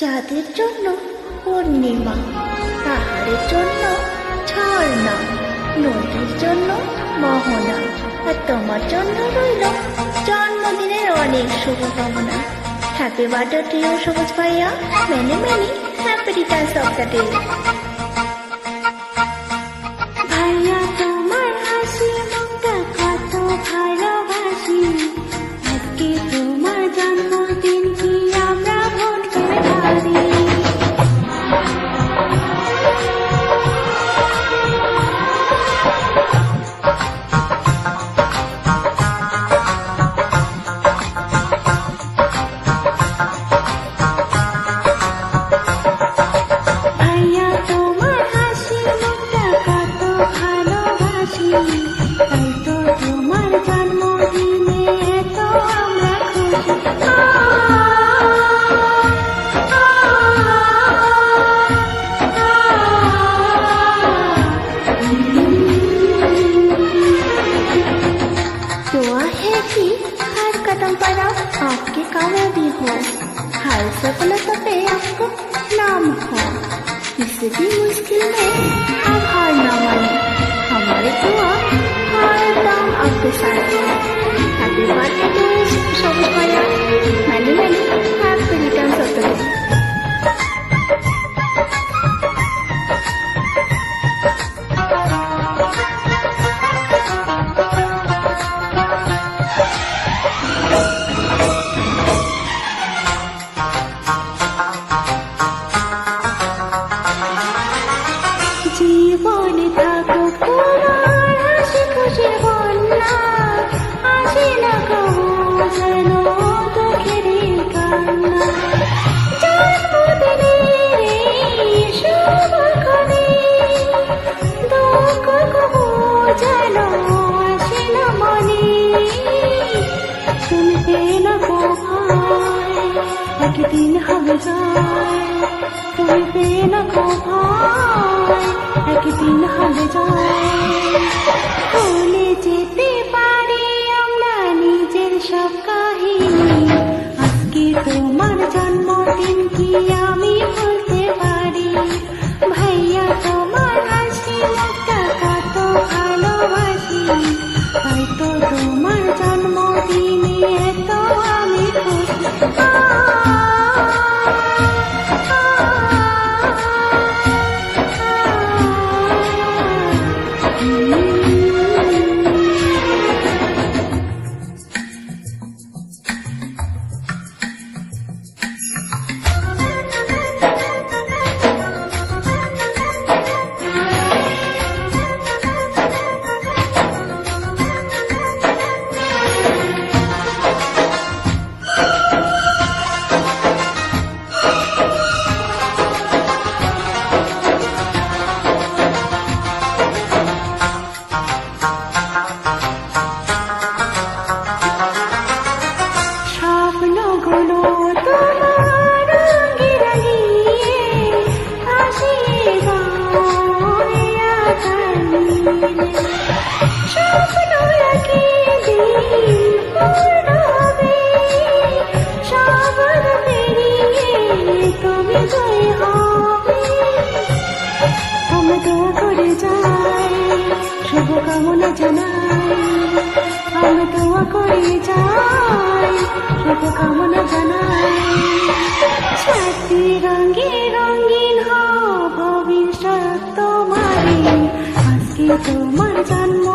চাঁদের জন্য পূর্ণিমা, পাহাড়ের জন্য ঝর্ণা, নদীর জন্য মোহনা, আর তোমার জন্য রইল জন্মদিনের অনেক শুভকামনা। হ্যাপি বার্থডে টু ইউ সবুজ ভাইয়া, many many happy Returns of the day. ভাইয়া তোমার হাসি মুখটা কত ভালোবাসি, আজকে তোমার জন্মদিন কি আমরা ভুলতে পারি? ভাইয়া তোমার হাসি মুখটা কত ভালোবাসি, তাই তো তোমার জন্মদিনে এত আমরা খুশি। दुआ है कि हर कदम पर आप आपकी कामयाबी हो, हर सफलता पे आपको नाम हो, किसी भी मुश्किल में आप हार ना माने, हमारे दुआ हर दम आपके साथ है। हैप्पी बर्थडे टू सभी भैया, many many happy returns of the day. জীবনে থাকুক তোমার হাসি খুশির বন্যা, আসে না কবু যেন দুঃখেরই কান্না। জন্মদিনের এই শুভক্ষণে দুঃখ কবু যেন আসে না মনে। তুমি পেলে ভয় একদিন হবে জয়, তুমি পেলে ভয় একদিন হবে জয়। ভুলে যেতে পারি আমরা নিজের সব কাহিনী, আজকে তোমার জন্মদিন কি আমি ভুলতে পারি? ভাইয়া তোমার হাসি মুখটা কত ভালোবাসি, তাই তো তোমার জন্মদিনে এত আমি খুশি। স্বপ্নগুলো তোমার রঙে রাঙিয়ে আসে গায়ে আকার নীলে, স্বপ্ন একদিন পূর্ণ হবে, সবার পেরিয়ে তুমি জয় হবে। আমরা দোয়া করে যাই, শুভকামনা জানাই, আমরা দোয়া করে যাই, শুভকামনা জানাই। সাথী রঙে রঙিন হও ভবিষ্যৎ তোমারই, আজকে তোমার জন্ম